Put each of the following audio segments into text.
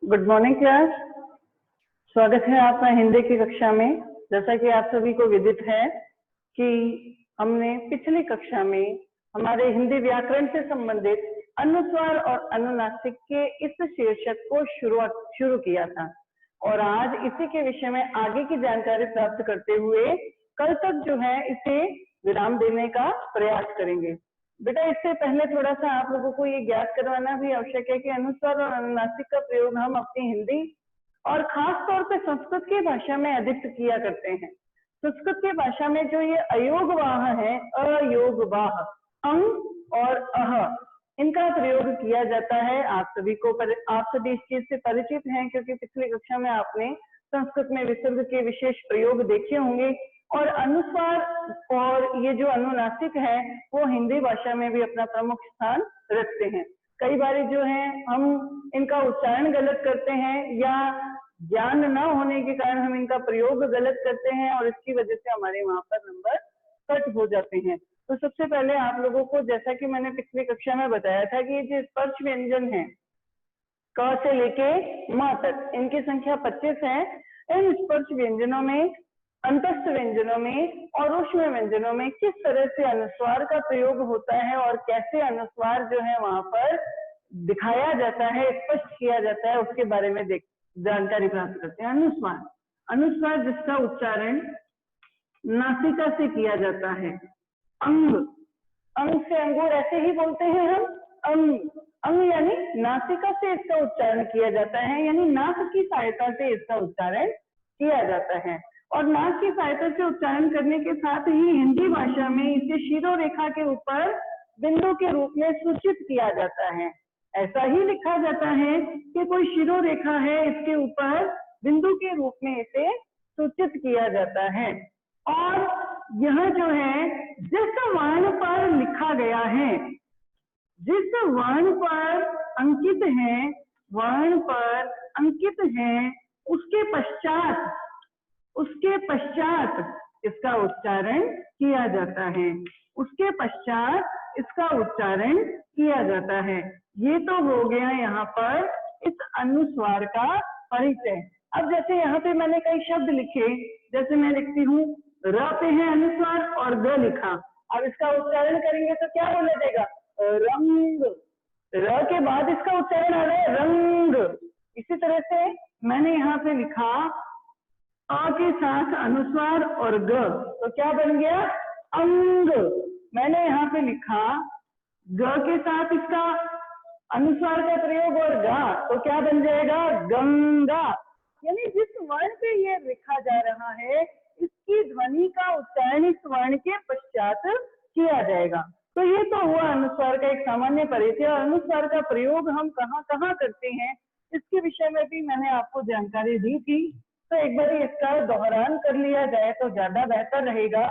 Good morning class. स्वागत है आपका हिंदी की कक्षा में। जैसा कि आप सभी को विदित है कि हमने पिछली कक्षा में हमारे हिंदी व्याकरण से संबंधित अनुस्वार और अनुनासिक के इस शीर्षक को शुरू किया था और आज इसी के विषय में आगे की जानकारी प्राप्त करते हुए कल तक जो है इसे विराम देने का प्रयास करेंगे। बेटा इससे पहले थोड़ा सा आप लोगों को ये ज्ञात करवाना भी आवश्यक है कि अनुस्वार और अनुनासिक का प्रयोग हम अपनी हिंदी और खास तौर पे संस्कृत की भाषा में अधिक किया करते हैं। संस्कृत की भाषा में जो ये अयोगवाह है, अयोगवाह, अंग और अह, इनका प्रयोग किया जाता है। आप सभी इस चीज से परिचित हैं क्योंकि पिछली कक्षा में आपने संस्कृत में विसर्ग के विशेष प्रयोग देखे होंगे। और अनुस्वार और ये जो अनुनासिक है वो हिंदी भाषा में भी अपना प्रमुख स्थान रखते हैं। कई बार जो है हम इनका उच्चारण गलत करते हैं या ज्ञान न होने के कारण हम इनका प्रयोग गलत करते हैं और इसकी वजह से हमारे वहां पर नंबर कट हो जाते हैं। तो सबसे पहले आप लोगों को, जैसा कि मैंने पिछली कक्षा में बताया था, कि ये जो स्पर्श व्यंजन है क से लेके म तक, इनकी संख्या 25 है। इन स्पर्श व्यंजनों में, अंतस्थ व्यंजनों में और ऊष्म व्यंजनों में किस तरह से अनुस्वार का प्रयोग होता है और कैसे अनुस्वार जो है वहां पर दिखाया जाता है, स्पष्ट किया जाता है, उसके बारे में जानकारी प्राप्त करते हैं। अनुस्वार, अनुस्वार जिसका उच्चारण नासिका से किया जाता है। अंग, अंग से अंगूर ऐसे ही बोलते हैं हम, अंग, अंग यानी नासिका से इसका उच्चारण किया जाता है, यानी नाक की सहायता से इसका उच्चारण किया जाता है। और नाक की सहायता से उच्चारण करने के साथ ही हिंदी भाषा में इसे शिरोरेखा के ऊपर बिंदु के रूप में सूचित किया जाता है। ऐसा ही लिखा जाता है कि कोई शिरोरेखा है, इसके ऊपर बिंदु के रूप में इसे सूचित किया जाता है। और यह जो है जिस वर्ण पर लिखा गया है, जिस वर्ण पर अंकित है, वर्ण पर अंकित है, उसके पश्चात इसका उच्चारण किया जाता है, उसके पश्चात इसका उच्चारण किया जाता है। ये तो हो गया यहाँ पर इस अनुस्वार का परिचय। अब जैसे यहाँ पे मैंने कई शब्द लिखे, जैसे मैं लिखती हूँ र पे है अनुस्वार और ग लिखा। अब इसका उच्चारण करेंगे तो क्या बोला जाएगा? रंग। र के बाद इसका उच्चारण आ रहा है रंग। इसी तरह से मैंने यहाँ पे लिखा अ के साथ अनुस्वार और ग, तो क्या बन गया? अंग। मैंने यहाँ पे लिखा ग के साथ इसका अनुस्वार का प्रयोग और गा, तो क्या बन जाएगा? गंगा। यानी जिस वर्ण पे ये लिखा जा रहा है, इसकी ध्वनि का उच्चारण इस वर्ण के पश्चात किया जाएगा। तो ये तो हुआ अनुस्वार का एक सामान्य परिचय। और अनुस्वार का प्रयोग हम कहाँ कहाँ करते हैं, इसके विषय में भी मैंने आपको जानकारी दी थी, तो एक बार इसका दोहरान कर लिया जाए तो ज्यादा बेहतर रहेगा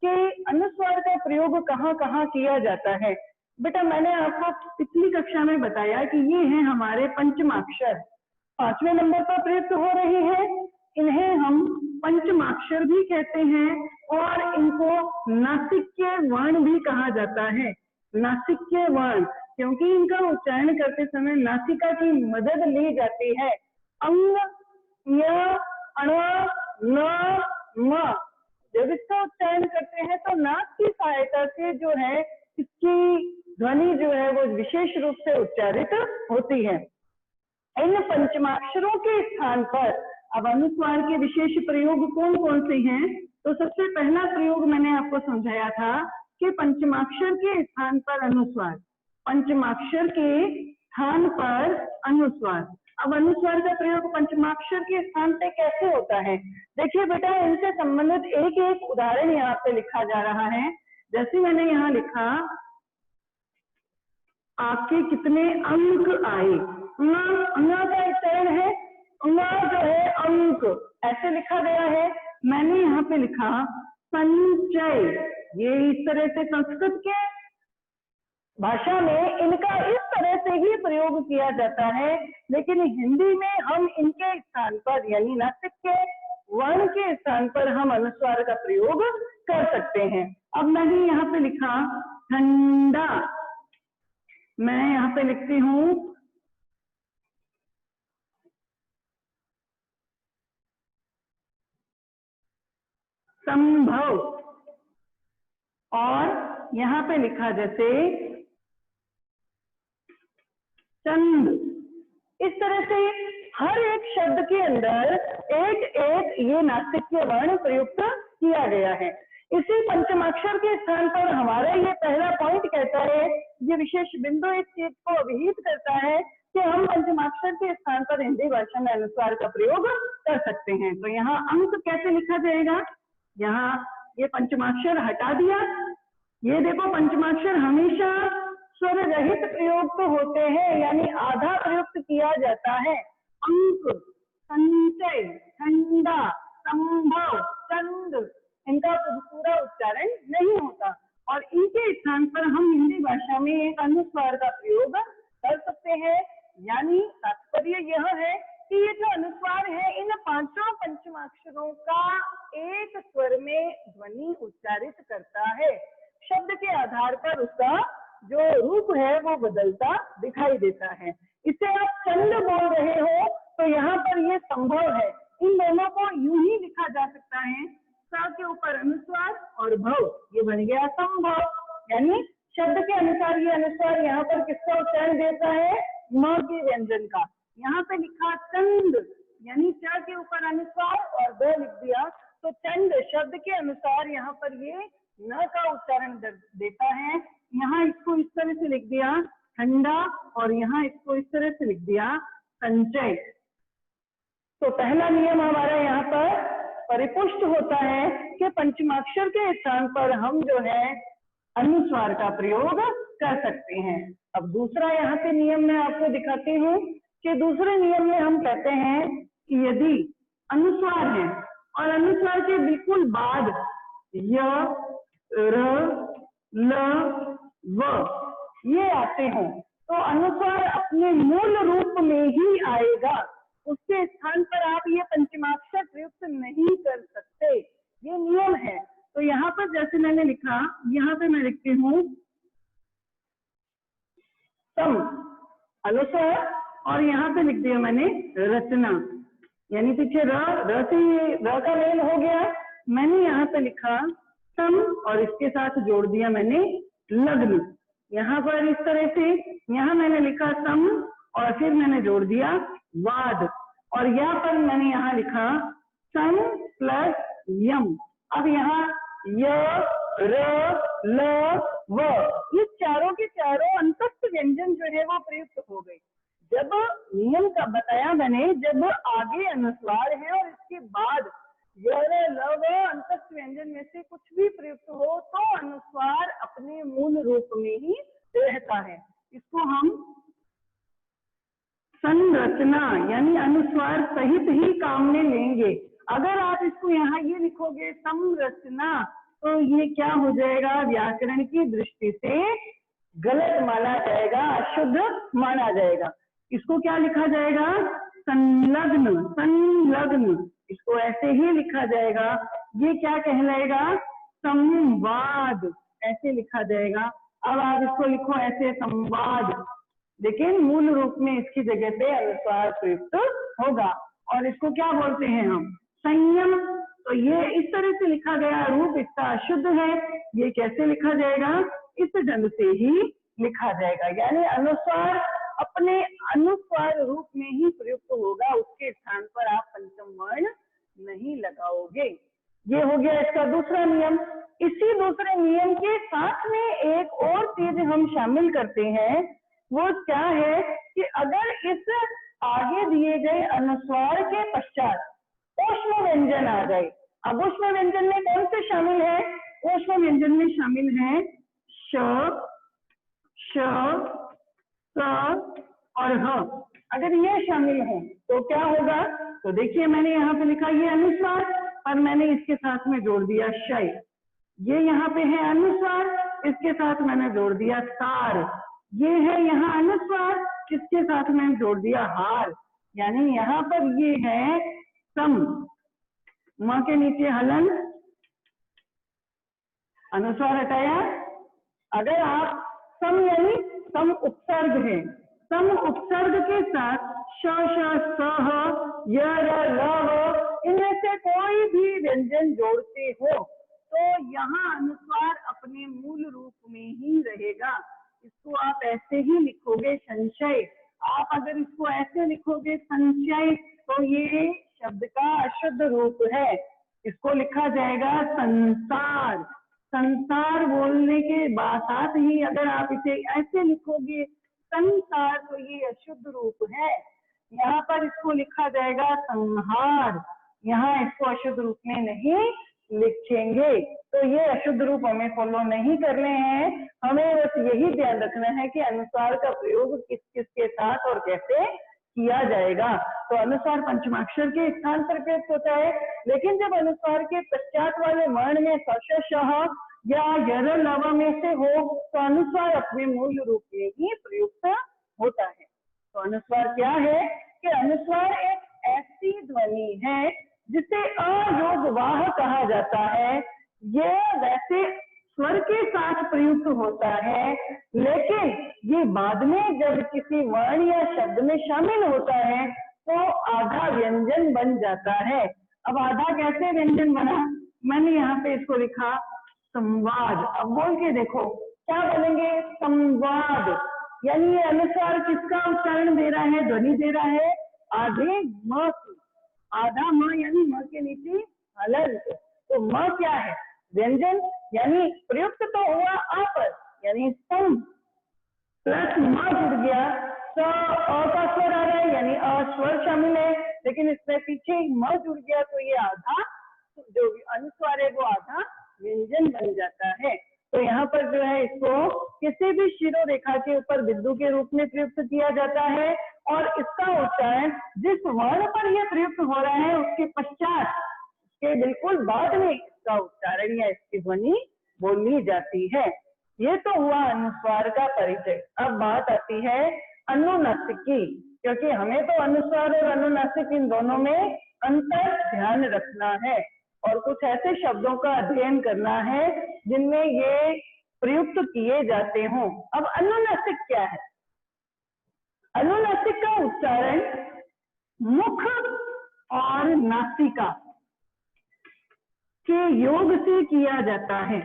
कि अनुस्वार का प्रयोग कहाँ कहाँ किया जाता है। बेटा मैंने आपको पिछली कक्षा में बताया कि ये हैं हमारे पंचमाक्षर, 5वें नंबर पर प्रयुक्त हो रहे हैं। इन्हें हम पंचमाक्षर भी कहते हैं और इनको नासिक्य वर्ण भी कहा जाता है। नासिक्य वर्ण क्योंकि इनका उच्चारण करते समय नासिका की मदद ली जाती है। अंग, य, अण, न, म, जब इसका उच्चारण करते हैं तो नाक की सहायता से जो है इसकी ध्वनि जो है वो विशेष रूप से उच्चारित होती है। इन पंचमाक्षरों के स्थान पर अब अनुस्वार के विशेष प्रयोग कौन कौन से हैं? तो सबसे पहला प्रयोग मैंने आपको समझाया था कि पंचमाक्षर के स्थान पर अनुस्वार, पंचमाक्षर के स्थान पर अनुस्वार। अब अनुस्वार का प्रयोग पंचमाक्षर के स्थान पे कैसे होता है? देखिए बेटा, इनसे संबंधित एक एक उदाहरण यहाँ पे लिखा जा रहा है। जैसे मैंने यहाँ लिखा आपके कितने अंक आए, अंगा का उच्चारण है, अंगा जो है अंक, ऐसे लिखा गया है। मैंने यहाँ पे लिखा संचय। ये इस तरह से संस्कृत के भाषा में इनका इस तरह से ही प्रयोग किया जाता है, लेकिन हिंदी में हम इनके स्थान पर यानी नासिक के वर्ण के स्थान पर हम अनुस्वार का प्रयोग कर सकते हैं। अब मैंने यहाँ पे लिखा ठंडा, मैं यहाँ पे लिखती हूँ संभव, और यहाँ पे लिखा जैसे चंद। इस तरह से हर एक शब्द के अंदर एक एक ये नासिक्य वर्ण प्रयुक्त किया गया है। इसी पंचमाक्षर के स्थान पर हमारा ये पहला पॉइंट कहता है, ये विशेष बिंदु इस चीज को अभिहित करता है कि हम पंचमाक्षर के स्थान पर हिंदी भाषा में अनुस्वार का प्रयोग कर सकते हैं। तो यहाँ अंक कैसे लिखा जाएगा, यहाँ ये पंचमाक्षर हटा दिया, ये देखो पंचमाक्षर हमेशा स्वर रहित प्रयोग तो होते हैं, यानी आधा प्रयुक्त किया जाता है। अंक, संचय, ठंडा, संभव, चंद, इनका पूरा उच्चारण नहीं होता, और इनके स्थान पर हम हिंदी भाषा में एक अनुस्वार का प्रयोग कर सकते हैं। यानी तात्पर्य यह है कि ये जो अनुस्वार है, इन पांचों पंचमाक्षरों का एक स्वर में ध्वनि उच्चारित करता है। शब्द के आधार पर उसका जो रूप है वो बदलता दिखाई देता है। इसे आप चंद बोल रहे हो तो यहाँ पर ये संभव है। इन दोनों को यूं ही लिखा जा सकता है, स के ऊपर अनुस्वार और भव, ये बन गया संभव। यानी शब्द के अनुसार ये अनुस्वार यहाँ पर किसका उच्चारण देता है, म के व्यंजन का। यहाँ पे लिखा चंद, यानी च के ऊपर अनुस्वार और द लिख दिया, तो चंद शब्द के अनुसार यहाँ पर ये न का उच्चारण देता है। यहाँ इसको इस तरह से लिख दिया ठंडा, और यहाँ इसको इस तरह से लिख दिया संचय। तो पहला नियम हमारा यहाँ पर परिपुष्ट होता है कि पंचमाक्षर के स्थान पर हम जो है अनुस्वार का प्रयोग कर सकते हैं। अब दूसरा यहाँ पे नियम मैं आपको दिखाती हूँ कि दूसरे नियम में हम कहते हैं कि यदि अनुस्वार है और अनुस्वार के बिल्कुल बाद य, र, ल, व ये आते हों, तो अनुस्वार अपने मूल रूप में ही आएगा, उसके स्थान पर आप ये पंचमाक्षर प्रयुक्त नहीं कर सकते, ये नियम है। तो यहाँ पर जैसे मैंने लिखा, यहाँ पे मैं लिखती हूँ सम अनुस्वार, और यहाँ पे लिख दिया मैंने रचना, यानी पीछे र से र का मेल हो गया। मैंने यहाँ पे लिखा सम और इसके साथ जोड़ दिया मैंने लग्न। यहाँ पर इस तरह से यहाँ मैंने लिखा सम और फिर मैंने जोड़ दिया वाद, और यहाँ पर मैंने यहाँ लिखा सम प्लस यम। अब यहाँ य, र, ल, व ये चारों के चारों अंतस्थ व्यंजन जो है वो प्रयुक्त हो गए। जब नियम का बताया मैंने, जब आगे अनुस्वार है और इसके बाद य, र, ल, व अंतस्थ व्यंजन में से कुछ भी प्रयुक्त हो तो अनुस्वार अपने मूल रूप में ही रहता है। इसको हम संरचना यानी अनुस्वार सहित ही काम में लेंगे। अगर आप इसको यहाँ ये लिखोगे संरचना, तो ये क्या हो जाएगा, व्याकरण की दृष्टि से गलत माना जाएगा, अशुद्ध माना जाएगा। इसको क्या लिखा जाएगा, संलग्न, संलग्न, इसको ऐसे ही लिखा जाएगा। ये क्या कहलाएगा, संवाद, ऐसे लिखा जाएगा। अब आप इसको लिखो ऐसे संवाद, लेकिन मूल रूप में इसकी जगह पे अनुस्वार प्रयुक्त होगा। और इसको क्या बोलते हैं हम, संयम। तो ये इस तरह से लिखा गया रूप इसका अशुद्ध है, ये कैसे लिखा जाएगा, इस ढंग से ही लिखा जाएगा। यानी अनुस्वार अपने अनुस्वार रूप में ही प्रयुक्त होगा, उसके स्थान पर आप पंचम वर्ण नहीं लगाओगे। ये हो गया इसका दूसरा नियम। इसी दूसरे नियम के साथ में एक और चीज हम शामिल करते हैं, वो क्या है कि अगर इस आगे दिए गए अनुस्वार के पश्चात ऊष्म व्यंजन आ जाए। अब ऊष्म व्यंजन में कौन से शामिल है, ऊष्म व्यंजन में शामिल है श, श, स और ह। अगर ये शामिल हो तो क्या होगा, तो देखिए मैंने यहाँ पे लिखा ये अनुस्वार, पर मैंने इसके साथ में जोड़ दिया शय। ये यहाँ पे है अनुस्वार, इसके साथ मैंने जोड़ दिया सार। ये है यहाँ अनुस्वार, इसके साथ मैंने जोड़ दिया हार। यानी यहाँ पर ये है सम, म के नीचे हलन, अनुस्वार हटाया। अगर आप सम यानी सम उपसर्ग है, सम उपसर्ग के साथ श, श, स, ह, य, र, ल, व इनमें से कोई भी व्यंजन जोड़ते हो तो यहाँ अनुस्वार अपने मूल रूप में ही रहेगा। इसको आप ऐसे ही लिखोगे संशय। आप अगर इसको ऐसे लिखोगे संशय तो ये शब्द का अशुद्ध रूप है। इसको लिखा जाएगा संसार। संसार बोलने के साथ ही अगर आप इसे ऐसे लिखोगे संसार तो ये अशुद्ध रूप है। यहाँ पर इसको लिखा जाएगा संहार। यहाँ इसको अशुद्ध रूप में नहीं लिखेंगे। तो ये अशुद्ध रूप हमें फॉलो नहीं करने हैं। हमें बस यही ध्यान रखना है कि अनुस्वार का प्रयोग किस किस के साथ और कैसे किया जाएगा। तो अनुस्वार पंचमाक्षर के स्थान पर प्रयुक्त होता है, लेकिन जब अनुस्वार के पश्चात वाले वर्ण में स, श या यर, लव में से हो तो अनुस्वार अपने मूल रूप में ही प्रयुक्त होता है। तो अनुस्वार क्या है कि अनुस्वार एक ऐसी ध्वनि है जिसे अयोगवाह कहा जाता है। ये वैसे स्वर के साथ प्रयुक्त होता है, लेकिन ये बाद में जब किसी वर्ण या शब्द में शामिल होता है तो आधा व्यंजन बन जाता है। अब आधा कैसे व्यंजन बना, मैंने यहाँ पे इसको लिखा संवाद। अब बोल के देखो क्या बोलेंगे, संवाद। यानी ये अनुस्वार किसका उच्चारण दे रहा है, ध्वनि दे रहा है आधे म की। आधा म यानी म के नीचे हलंत। तो म क्या है, व्यंजन, यानी प्रयुक्त तो हुआ आ पर, यानी सम प्लस म जुड़ गया तो अ का स्वर आ रहा है, यानी अ स्वर शामिल है, लेकिन इसमें पीछे म जुड़ गया तो ये आधा जो अनुस्वार है वो आधा व्यंजन बन जाता है। तो यहाँ पर जो है इसको किसी भी शिरोरेखा के ऊपर बिंदु के रूप में प्रयुक्त किया जाता है और इसका उच्चारण जिस वर्ण पर यह प्रयुक्त हो रहा है उसके पश्चात, उसके बिल्कुल बाद में इसका उच्चारण या इसकी ध्वनि बोली जाती है। ये तो हुआ अनुस्वार का परिचय। अब बात आती है अनुनासिक की, क्योंकि हमें तो अनुस्वार और अनुनासिक इन दोनों में अंतर ध्यान रखना है और कुछ ऐसे शब्दों का अध्ययन करना है जिनमें ये प्रयुक्त किए जाते हों। अब अनुनासिक क्या है, अनुनासिक का उच्चारण मुख और नासिका के योग से किया जाता है।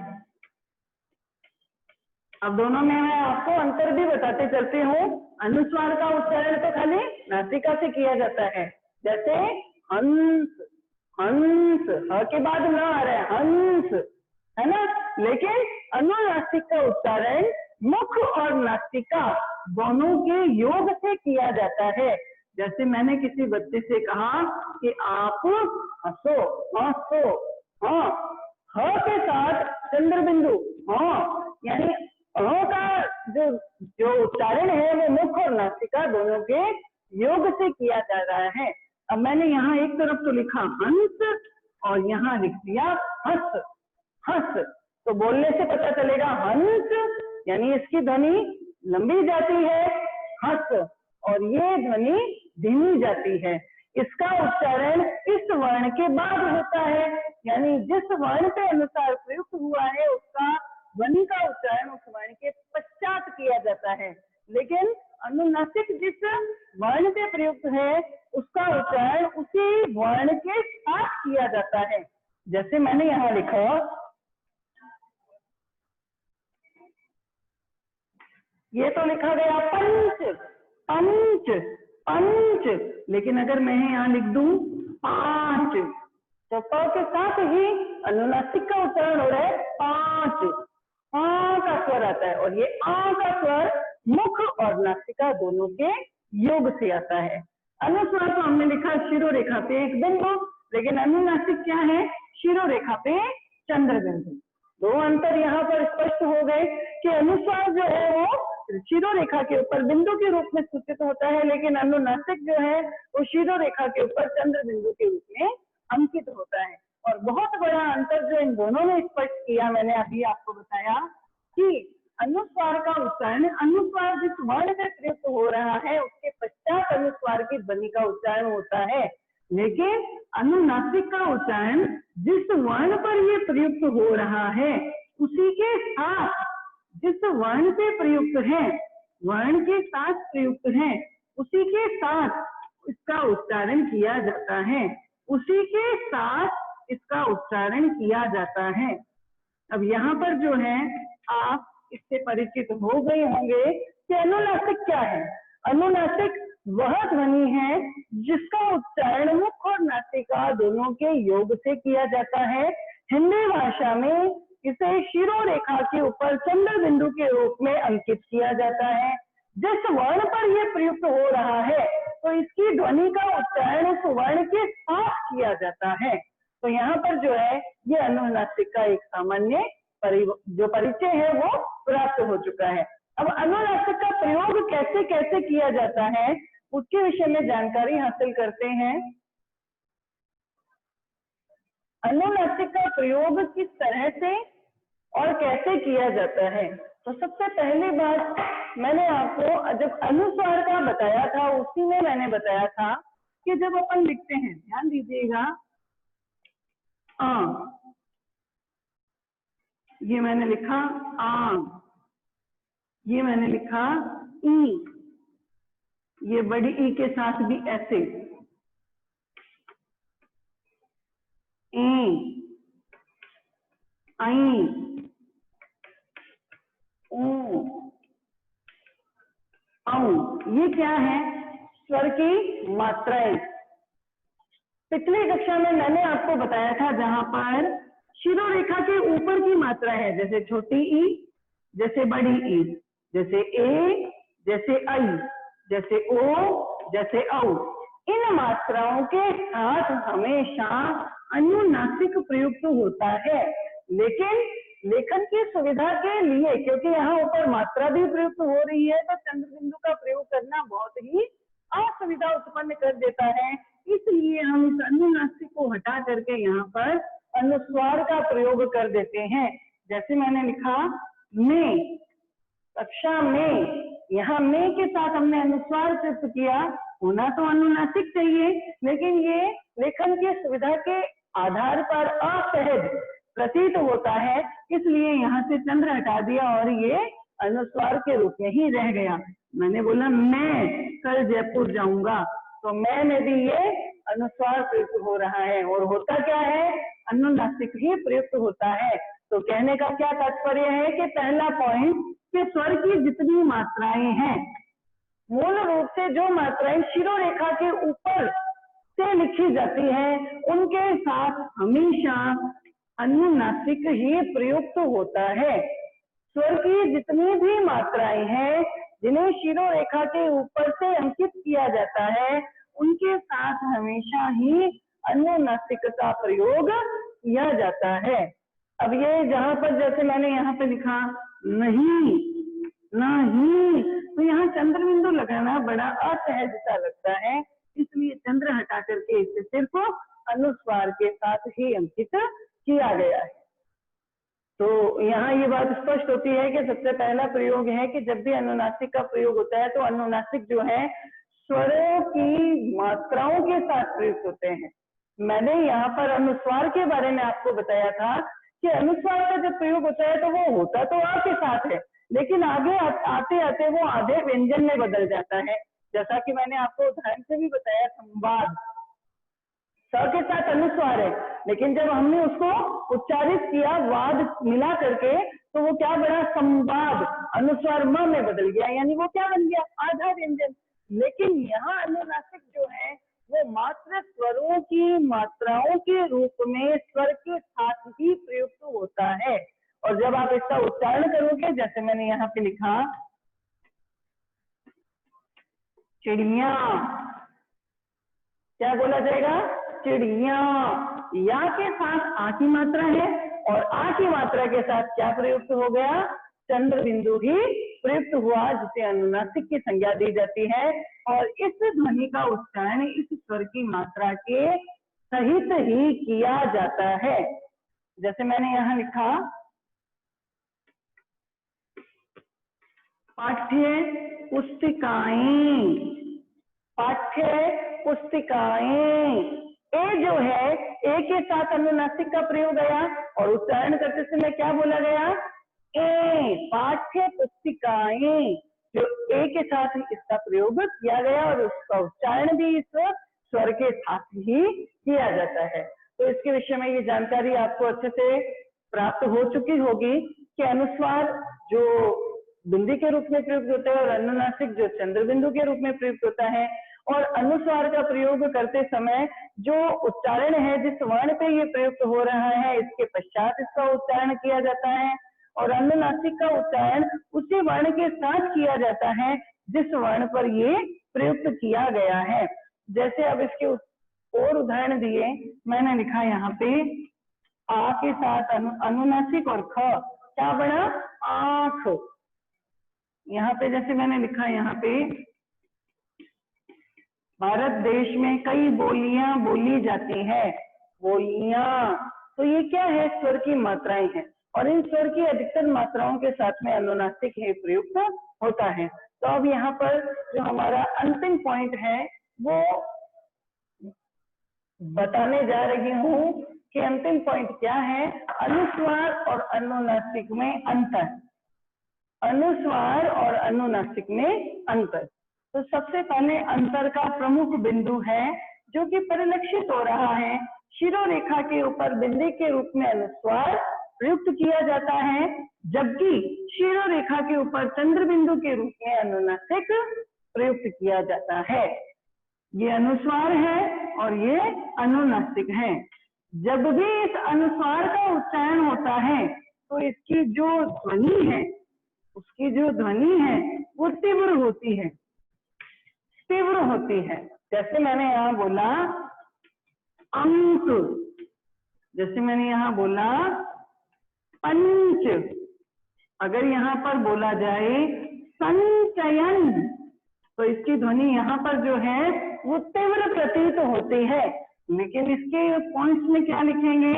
अब दोनों में मैं आपको अंतर भी बताते चलती हूँ। अनुस्वार का उच्चारण तो खाली नासिका से किया जाता है, जैसे हंस, हंस, ह के बाद न आ रहा है हंस, है ना। लेकिन अनुनासिक का उच्चारण मुख और नासिका दोनों के योग से किया जाता है। जैसे मैंने किसी बच्चे से कहा कि आप हंसो, हंसो, हाँ, ह के साथ चंद्र बिंदु, हाँ, यानी अ का जो उच्चारण है वो मुख और नासिका दोनों के योग से किया जा रहा है। अब मैंने यहाँ एक तरफ तो लिखा हंस और यहाँ लिख दिया हंस, हंस, तो बोलने से पता चलेगा हंस यानी इसकी ध्वनि लंबी जाती है हंस, और ये ध्वनि धीमी जाती है। इसका उच्चारण इस वर्ण के बाद होता है, यानी जिस वर्ण के अनुसार प्रयुक्त हुआ है उसका ध्वनि का उच्चारण उस वर्ण के पश्चात किया जाता है। लेकिन अनुनासिक जिस वर्ण से प्रयुक्त है उसका उच्चारण उसी वर्ण के साथ किया जाता है। जैसे मैंने यहाँ लिखा ये तो लिखा गया पंच, पंच, पंच, लेकिन अगर मैं यहाँ लिख दूं पांच तो प के साथ ही अनुनासिक का उच्चारण हो रहा है पांच, आ का स्वर आता है और ये आ का स्वर मुख और नासिका दोनों के योग से आता है। अनुस्वार तो हमने लिखा शिरोरेखा पे एक बिंदु, लेकिन अनुनासिक क्या है, शिरोरेखा पे चंद्र बिंदु। दो अंतर यहाँ पर स्पष्ट हो गए कि अनुस्वार जो है वो शिरोरेखा के ऊपर बिंदु के रूप में सूचित होता है, लेकिन अनुनासिक जो है वो शिरोरेखा के ऊपर चंद्र बिंदु के रूप में अंकित होता है। और बहुत बड़ा अंतर जो इन दोनों ने स्पष्ट किया, मैंने अभी आपको बताया कि अनुस्वार का उच्चारण अनुस्वार जिस वर्ण से प्रयुक्त हो रहा है उसके पश्चात अनुस्वार की ध्वनि का उच्चारण होता है, लेकिन अनुनासिक का उच्चारण जिस वर्ण पर ये प्रयुक्त हो रहा है उसी के साथ, जिस वर्ण से प्रयुक्त है, वर्ण के साथ प्रयुक्त है, उसी के साथ इसका उच्चारण किया जाता है। उसी के साथ इसका उच्चारण किया जाता है। अब यहाँ पर जो है आप इससे परिचित हो गए होंगे कि अनुनासिक क्या है। अनुनासिक वह ध्वनि है जिसका उच्चारण मुख और नासिका दोनों के योग से किया जाता है। हिंदी भाषा में इसे शिरोरेखा के ऊपर चंद्र बिंदु के रूप में अंकित किया जाता है। जिस वर्ण पर यह प्रयुक्त हो रहा है तो इसकी ध्वनि का उच्चारण उस वर्ण के साथ किया जाता है। तो यहाँ पर जो है ये अनुनासिक का एक सामान्य जो परिचय है वो प्राप्त हो चुका है। अब अनुनासिक का प्रयोग कैसे कैसे किया जाता है उसके विषय में जानकारी हासिल करते हैं। अनुनासिक का प्रयोग किस तरह से और कैसे किया जाता है, तो सबसे पहली बात मैंने आपको जब अनुस्वार का बताया था उसी में मैंने बताया था कि जब अपन लिखते हैं, ध्यान दीजिएगा, ये मैंने लिखा आ, ये मैंने लिखा ई, ये बड़ी ई के साथ भी ऐसे ए, आई, ओ, औ, ये क्या है? स्वर की मात्राएं। पिछली कक्षा में मैंने आपको बताया था जहां पर शिरोरेखा के ऊपर की मात्रा है, जैसे छोटी ई, जैसे बड़ी ई, जैसे ए, जैसे आई, जैसे ओ, जैसे औ। इन मात्राओं के साथ हमेशा अनुनासिक प्रयुक्त होता है, लेकिन लेखन की सुविधा के लिए, क्योंकि यहाँ ऊपर मात्रा भी प्रयुक्त हो रही है, तो चंद्र बिंदु का प्रयोग करना बहुत ही असुविधा उत्पन्न कर देता है। इसलिए हम इस अनुनासिक को हटा करके यहाँ पर अनुस्वार का प्रयोग कर देते हैं। जैसे मैंने लिखा में, कक्षा में, यहाँ में के साथ हमने अनुस्वार प्रयुक्त किया, होना तो अनुनासिक चाहिए, लेकिन ये लेखन की सुविधा के आधार पर असहज प्रतीत होता है, इसलिए यहाँ से चंद्र हटा दिया और ये अनुस्वार के रूप में ही रह गया। मैंने बोला मैं कल जयपुर जाऊंगा, तो मैं में भी ये अनुस्वार प्रयुक्त हो रहा है, और होता क्या है? अनुनासिक ही प्रयुक्त होता है। तो कहने का क्या तात्पर्य है कि पहला पॉइंट कि स्वर की जितनी मात्राएं हैं, मूल रूप से जो मात्राएं शिरोरेखा के ऊपर से लिखी जाती है, उनके साथ हमेशा अनुनासिक ही प्रयुक्त होता है। स्वर की जितनी भी मात्राएं हैं जिन्हें शिरोरेखा के ऊपर से अंकित किया जाता है, उनके साथ हमेशा ही अनुनासिक का प्रयोग किया जाता है। अब ये जहां पर जैसे मैंने यहाँ पे लिखा नहीं, नहीं, तो यहाँ चंद्र बिंदु लगाना बड़ा असहज सा लगता है, इसलिए चंद्र हटा करके इसे सिर्फ अनुस्वार के साथ ही अंकित किया गया है। तो यहाँ ये बात स्पष्ट होती है कि सबसे पहला प्रयोग है कि जब भी अनुनासिक का प्रयोग होता है तो अनुनासिक जो है स्वरों की मात्राओं के साथ प्रयुक्त होते हैं। मैंने यहाँ पर अनुस्वार के बारे में आपको बताया था कि अनुस्वार का जब प्रयोग होता है तो वो होता तो आ के साथ है, लेकिन आगे आते आते वो आधे व्यंजन में बदल जाता है। जैसा कि मैंने आपको उदाहरण से भी बताया, संवाद स के साथ अनुस्वार है, लेकिन जब हमने उसको उच्चारित किया वाद मिला करके, तो वो क्या बना? संवाद, अनुस्वार म में बदल गया, यानी वो क्या बन गया? आधा व्यंजन। लेकिन यहाँ अनुनासिक जो है वो मात्र स्वरों की मात्राओं के रूप में स्वर के साथ ही प्रयुक्त होता है। और जब आप इसका उच्चारण करोगे, जैसे मैंने यहाँ पे लिखा चिड़िया, क्या बोला जाएगा? चिड़िया। या के साथ आ की मात्रा है, और आ की मात्रा के साथ क्या प्रयुक्त हो गया? चंद्र बिंदु ही प्रयुक्त हुआ, जिसे अनुनासिक की संज्ञा दी जाती है। और इस ध्वनि का उच्चारण इस स्वर की मात्रा के सहित ही किया जाता है। जैसे मैंने यहाँ लिखा पाठ्य पुस्तिकाएं, पाठ्य पुस्तिकाएं। ए जो है, ए के साथ अनुनासिक का प्रयोग गया, और उच्चारण करते समय क्या बोला गया? ए, पाठ्य पुस्तिकाएं। जो ए के साथ इसका प्रयोग किया गया और उसका उच्चारण भी इस स्वर के साथ ही किया जाता है। तो इसके विषय में ये जानकारी आपको अच्छे से प्राप्त हो चुकी होगी कि अनुस्वार जो बिंदी के रूप में प्रयुक्त होता है और अनुनासिक जो चंद्र बिंदु के रूप में प्रयुक्त होता है। और अनुस्वार का प्रयोग करते समय जो उच्चारण है, जिस वर्ण पे ये प्रयुक्त हो रहा है, इसके पश्चात इसका उच्चारण किया जाता है। और अनुनासिक का उच्चारण उसी वर्ण के साथ किया जाता है जिस वर्ण पर ये प्रयुक्त किया गया है। जैसे अब इसके और उदाहरण दिए, मैंने लिखा यहाँ पे आ के साथ अनुनासिक और ख, क्या बना, आंख। यहाँ पे जैसे मैंने लिखा यहाँ पे भारत देश में कई बोलियां बोली जाती है, बोलियां, तो ये क्या है, स्वर की मात्राएं हैं और इन स्वर की अधिकतर मात्राओं के साथ में अनुनासिक ही प्रयुक्त होता है। तो अब यहाँ पर जो हमारा अंतिम पॉइंट है वो बताने जा रही हूँ कि अंतिम पॉइंट क्या है, अनुस्वार और अनुनासिक में अंतर। अनुस्वार और अनुनासिक में अंतर। तो सबसे पहले अंतर का प्रमुख बिंदु है जो कि परिलक्षित हो रहा है, शिरोरेखा के ऊपर बिंदी के रूप में अनुस्वार प्रयुक्त किया जाता है, जबकि शिरोरेखा के ऊपर चंद्र बिंदु के रूप में अनुनासिक प्रयुक्त किया जाता है। ये अनुस्वार है और ये अनुनासिक है। जब भी इस अनुस्वार का उच्चारण होता है तो इसकी जो ध्वनि है, उसकी जो ध्वनि है वो तीव्र होती है, तीव्र होती है। जैसे मैंने यहाँ बोला अंक, जैसे मैंने यहाँ बोला पंच, अगर यहाँ पर बोला जाए संचयन तो इसकी ध्वनि यहाँ पर जो है वो तीव्र प्रतीत होती है। लेकिन इसके पॉइंट्स में क्या लिखेंगे,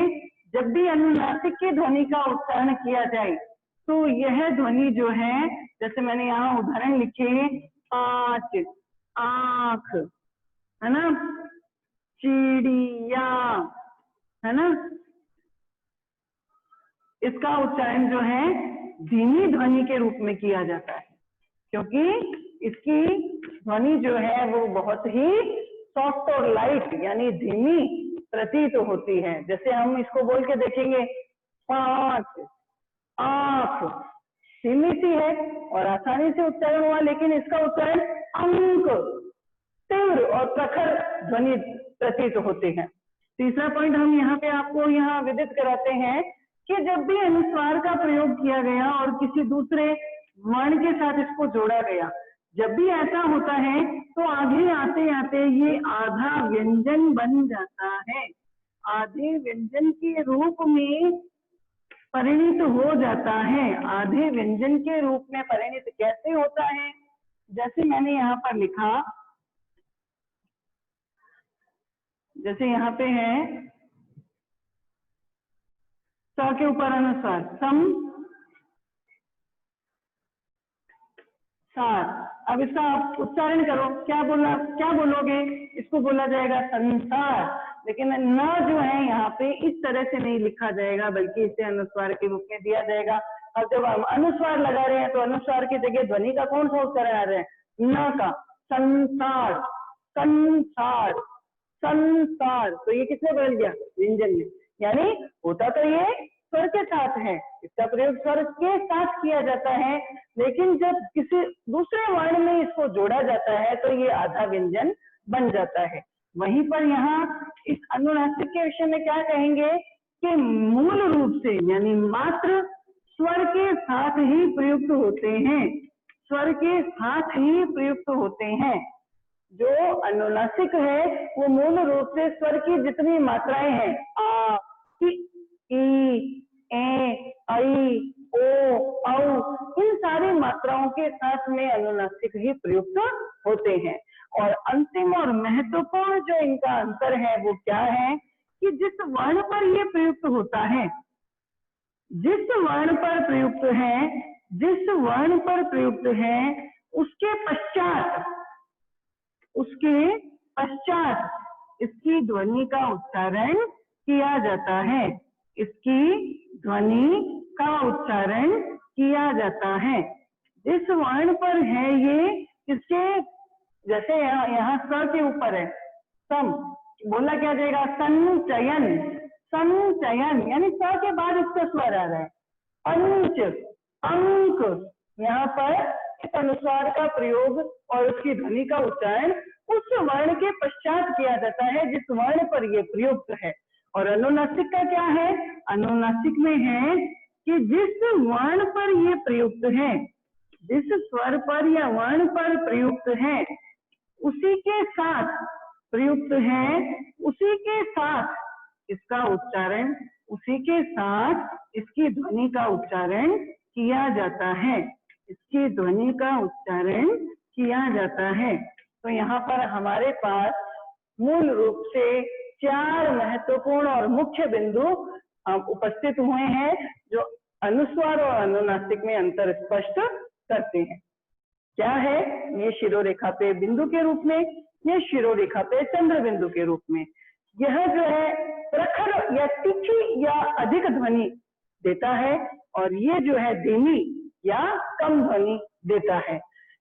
जब भी अनुनासिक की ध्वनि का उच्चारण किया जाए तो यह ध्वनि जो है, जैसे मैंने यहाँ उदाहरण लिखे, पांच, आंख, है ना, चिड़िया, है ना, इसका उच्चारण जो है धीमी ध्वनि के रूप में किया जाता है, क्योंकि इसकी ध्वनि जो है वो बहुत ही सॉफ्ट और लाइट यानी धीमी प्रतीत होती है। जैसे हम इसको बोल के देखेंगे, पांच, आंख, धीमी सी है और आसानी से उच्चारण हुआ, लेकिन इसका उच्चारण अंक, तीव्र और प्रखर ध्वनि प्रतीत होते हैं। तीसरा पॉइंट हम यहाँ पे आपको यहाँ विदित कराते हैं कि जब भी अनुस्वार का प्रयोग किया गया और किसी दूसरे वर्ण के साथ इसको जोड़ा गया, जब भी ऐसा होता है तो आगे आते आते ये आधा व्यंजन बन जाता है, आधे व्यंजन के रूप में परिणित हो जाता है। आधे व्यंजन के रूप में परिणित कैसे होता है, जैसे मैंने यहाँ पर लिखा, जैसे यहाँ पे है स के ऊपर अनुस्वार, सम, सार। अब इसका उच्चारण करो, क्या बोलोगे, इसको बोला जाएगा संसार, लेकिन न जो है यहाँ पे इस तरह से नहीं लिखा जाएगा, बल्कि इसे अनुस्वार के रूप में दिया जाएगा। अब जब हम अनुस्वार लगा रहे हैं तो अनुस्वार की जगह ध्वनि का कौन सा उच्चारण आ रहा है, न का, संसार, संसार, संसार। तो ये किसने बदल गया, व्यंजन में, यानी होता तो ये स्वर के साथ है, इसका प्रयोग स्वर के साथ किया जाता है, लेकिन जब किसी दूसरे वर्ण में इसको जोड़ा जाता है तो ये आधा व्यंजन बन जाता है। वहीं पर यहाँ इस अनुनासिक के विषय में क्या कहेंगे कि मूल रूप से यानी मात्र स्वर के साथ ही प्रयुक्त होते हैं, स्वर के साथ ही प्रयुक्त होते हैं। जो अनुनासिक है वो मूल रूप से स्वर की जितनी मात्राएं हैं, आ, ई, ए, आई, ओ, औ, इन सारी मात्राओं के साथ में अनुनासिक ही प्रयुक्त होते हैं। और अंतिम और महत्वपूर्ण जो इनका अंतर है वो क्या है कि जिस वर्ण पर ये प्रयुक्त होता है, जिस वर्ण पर प्रयुक्त है, जिस वर्ण पर प्रयुक्त है उसके पश्चात इसकी ध्वनि का उच्चारण किया जाता है, इसकी ध्वनि का उच्चारण किया जाता है। जिस वर्ण पर है ये, इसके जैसे यहाँ स के ऊपर है, सम, बोला क्या जाएगा, संचयन, संचयन, यानी स के बाद इसका स्वर आ रहा है, अंच, अंक। यहाँ पर इस अनुस्वार का प्रयोग और उसकी ध्वनि का उच्चारण उस वर्ण के पश्चात किया जाता है जिस वर्ण पर यह प्रयुक्त है। और अनुनासिक का क्या है, अनुनासिक में है कि जिस वर्ण पर ये प्रयुक्त है, जिस स्वर पर या वर्ण पर प्रयुक्त है, उसी के साथ प्रयुक्त है, उसी के साथ इसका उच्चारण, उसी के साथ इसकी ध्वनि का उच्चारण किया जाता है, इसकी ध्वनि का उच्चारण किया जाता है। तो यहाँ पर हमारे पास मूल रूप से 4 महत्वपूर्ण और मुख्य बिंदु उपस्थित हुए हैं जो अनुस्वार और अनुनासिक में अंतर स्पष्ट करते हैं। क्या है, ये शिरोरेखा पे बिंदु के रूप में, ये शिरोरेखा पे चंद्र बिंदु के रूप में। यह जो है प्रखर या तीखी या अधिक ध्वनि देता है और ये जो है धीमी या कम ध्वनि देता है।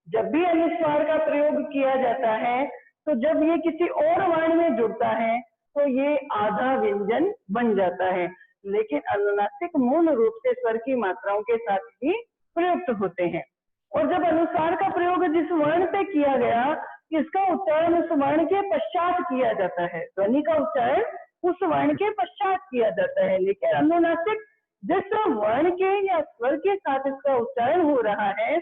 जब भी अनुस्वार का प्रयोग किया जाता है तो जब ये किसी और वर्ण में जुड़ता है तो ये आधा व्यंजन बन जाता है, लेकिन अनुनासिक मूल रूप से स्वर की मात्राओं के साथ ही प्रयुक्त होते हैं। और जब अनुस्वार का प्रयोग जिस वर्ण पे किया गया, इसका उच्चारण उस वर्ण के पश्चात किया जाता है, ध्वनि का उच्चारण उस वर्ण के पश्चात किया जाता है। लेकिन अनुनासिक जिस वर्ण के या स्वर के साथ इसका उच्चारण हो रहा है,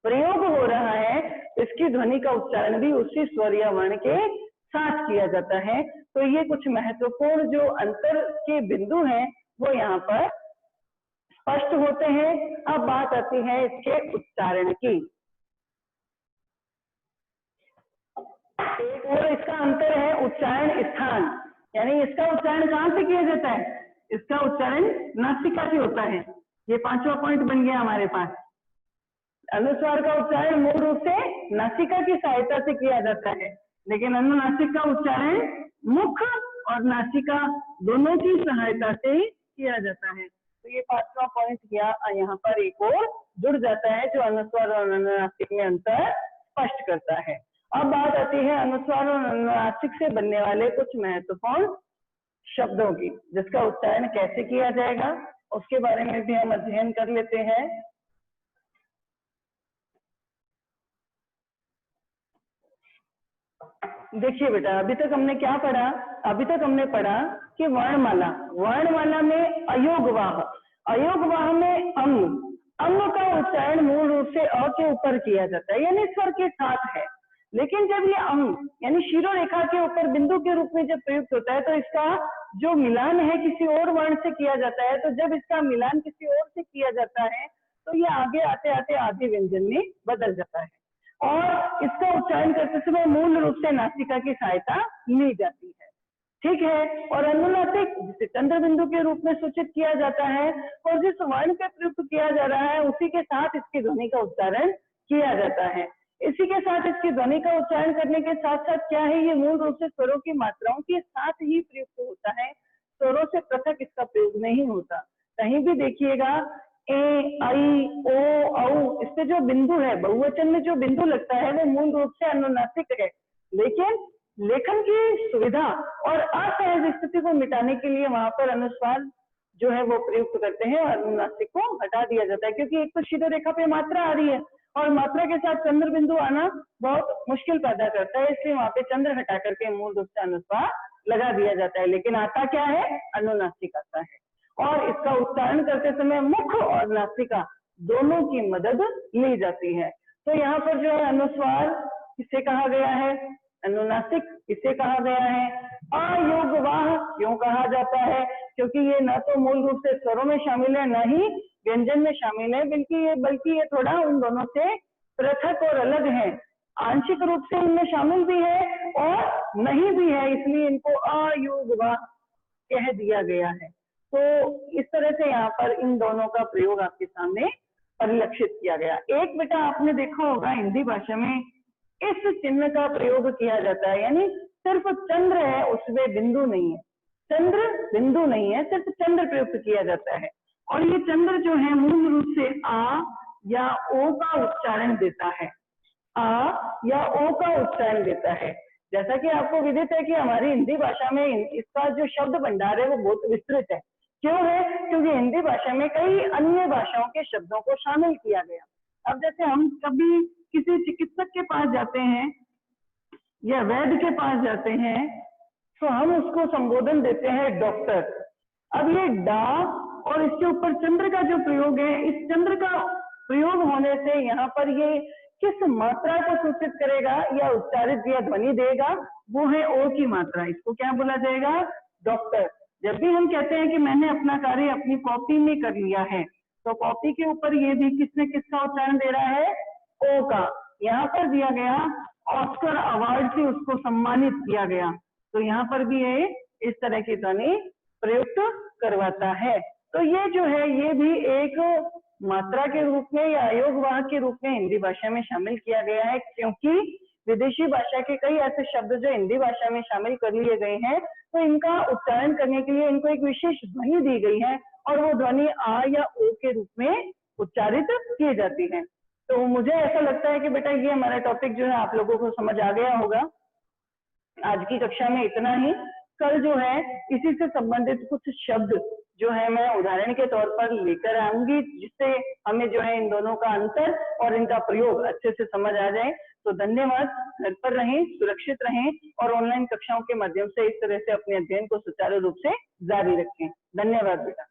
प्रयोग हो रहा है, इसकी ध्वनि का उच्चारण भी उसी स्वर या वर्ण के साथ किया जाता है। तो ये कुछ महत्वपूर्ण जो अंतर के बिंदु हैं वो यहाँ पर स्पष्ट होते हैं। अब बात आती है इसके उच्चारण की। एक और इसका अंतर है उच्चारण स्थान, यानी इसका उच्चारण कहाँ से किया जाता है, इसका उच्चारण नासिका से होता है। ये 5वां पॉइंट बन गया हमारे पास। अनुस्वार का उच्चारण मूल रूप से नासिका की सहायता से किया जाता है, लेकिन अनुनासिक का उच्चारण मुख और नासिका दोनों की सहायता से किया जाता है। तो ये 5वां पॉइंट यहाँ पर एक और जुड़ जाता है जो अनुस्वार और अनुनासिक में अंतर स्पष्ट करता है। अब बात आती है अनुस्वार और अनुनासिक से बनने वाले कुछ महत्वपूर्ण शब्दों की, जिसका उच्चारण कैसे किया जाएगा उसके बारे में भी हम अध्ययन कर लेते हैं। देखिए बेटा, अभी तक हमने क्या पढ़ा, अभी तक हमने पढ़ा कि वर्णमाला, वर्णमाला में अयोगवाह, अयोगवाह में अंग, अंग का उच्चारण मूल रूप से अ के ऊपर किया जाता है, यानी स्वर के साथ है। लेकिन जब ये अंग यानी शिरोरेखा के ऊपर बिंदु के रूप में जब प्रयुक्त होता है तो इसका जो मिलान है किसी और वर्ण से किया जाता है। तो जब इसका मिलान किसी और से किया जाता है तो ये आगे आते आते आधे व्यंजन में बदल जाता है और इसका उच्चारण करते समय मूल रूप से नासिका की सहायता ली जाती है। ठीक है। और अनुनासिक जिसे चंद्र बिंदु के रूप में सूचित किया जाता है और जिस वर्ण पे प्रयुक्त किया जा रहा है उसी के साथ इसकी ध्वनि का उच्चारण किया जाता है। इसी के साथ इसकी ध्वनि का उच्चारण करने के साथ साथ क्या है, ये मूल रूप से स्वरों की मात्राओं के साथ ही प्रयुक्त होता है, स्वरों से पृथक इसका प्रयोग नहीं होता। कहीं भी देखिएगा ए, आई, ओ, औ, इससे जो बिंदु है, बहुवचन में जो बिंदु लगता है वो मूल रूप से अनुनासिक है, लेकिन लेखन की सुविधा और असहज स्थिति को मिटाने के लिए वहां पर अनुस्वार जो है वो प्रयुक्त करते हैं और अनुनासिक को हटा दिया जाता है, क्योंकि एक तो शिरोरेखा पे मात्रा आ रही है और मात्रा के साथ चंद्र बिंदु आना बहुत मुश्किल पैदा करता है, इसलिए वहां पे चंद्र हटा करके मूल रूप से अनुस्वार लगा दिया जाता है। लेकिन आता क्या है, अनुनासिक आता है और इसका उच्चारण करते समय मुख और नासिका दोनों की मदद ली जाती है। तो यहाँ पर जो है अनुस्वार किसे कहा गया है, अनुनासिक किसे कहा गया है, अयोगवाह क्यों कहा जाता है, क्योंकि ये न तो मूल रूप से स्वरों में शामिल है न ही व्यंजन में शामिल है, बल्कि ये थोड़ा उन दोनों से पृथक और अलग है, आंशिक रूप से इनमें शामिल भी है और नहीं भी है, इसलिए इनको अयोगवाह कह दिया गया है। तो इस तरह से यहाँ पर इन दोनों का प्रयोग आपके सामने परिलक्षित किया गया। एक बेटा आपने देखा होगा हिंदी भाषा में इस चिन्ह का प्रयोग किया जाता है, यानी सिर्फ चंद्र है उसमें बिंदु नहीं है, चंद्र बिंदु नहीं है, सिर्फ चंद्र प्रयुक्त किया जाता है और ये चंद्र जो है मूल रूप से आ या ओ का उच्चारण देता है, आ या ओ का उच्चारण देता है। जैसा कि आपको विदित है कि हमारी हिंदी भाषा में इसका जो शब्द भंडार है वो बहुत विस्तृत है। क्यों है? क्योंकि हिंदी भाषा में कई अन्य भाषाओं के शब्दों को शामिल किया गया। अब जैसे हम कभी किसी चिकित्सक के पास जाते हैं या वैद्य के पास जाते हैं तो हम उसको संबोधन देते हैं डॉक्टर। अब ये डा और इसके ऊपर चंद्र का जो प्रयोग है, इस चंद्र का प्रयोग होने से यहाँ पर ये किस मात्रा को सूचित करेगा या उच्चारित या ध्वनि देगा, वो है ओ की मात्रा। इसको क्या बोला जाएगा? डॉक्टर। जब भी हम कहते हैं कि मैंने अपना कार्य अपनी कॉपी में कर लिया है, तो कॉपी के ऊपर ये भी किसने किसका उच्चारण दे रहा है? ओ का। यहाँ पर दिया गया ऑस्कर अवार्ड से उसको सम्मानित किया गया, तो यहाँ पर भी ये इस तरह की ध्वनि प्रयुक्त करवाता है। तो ये जो है ये भी एक मात्रा के रूप में या अयोगवाहक के रूप में हिंदी भाषा में शामिल किया गया है, क्योंकि विदेशी भाषा के कई ऐसे शब्द जो हिंदी भाषा में शामिल कर लिए गए हैं, तो इनका उच्चारण करने के लिए इनको एक विशेष ध्वनि दी गई है और वो ध्वनि आ या ओ के रूप में उच्चारित की जाती है। तो मुझे ऐसा लगता है कि बेटा ये हमारा टॉपिक जो है आप लोगों को समझ आ गया होगा। आज की कक्षा में इतना ही। कल जो है इसी से संबंधित कुछ शब्द जो है मैं उदाहरण के तौर पर लेकर आऊंगी, जिससे हमें जो है इन दोनों का अंतर और इनका प्रयोग अच्छे से समझ आ जाए। तो धन्यवाद। घर पर रहें, सुरक्षित रहें और ऑनलाइन कक्षाओं के माध्यम से इस तरह से अपने अध्ययन को सुचारू रूप से जारी रखें। धन्यवाद बेटा।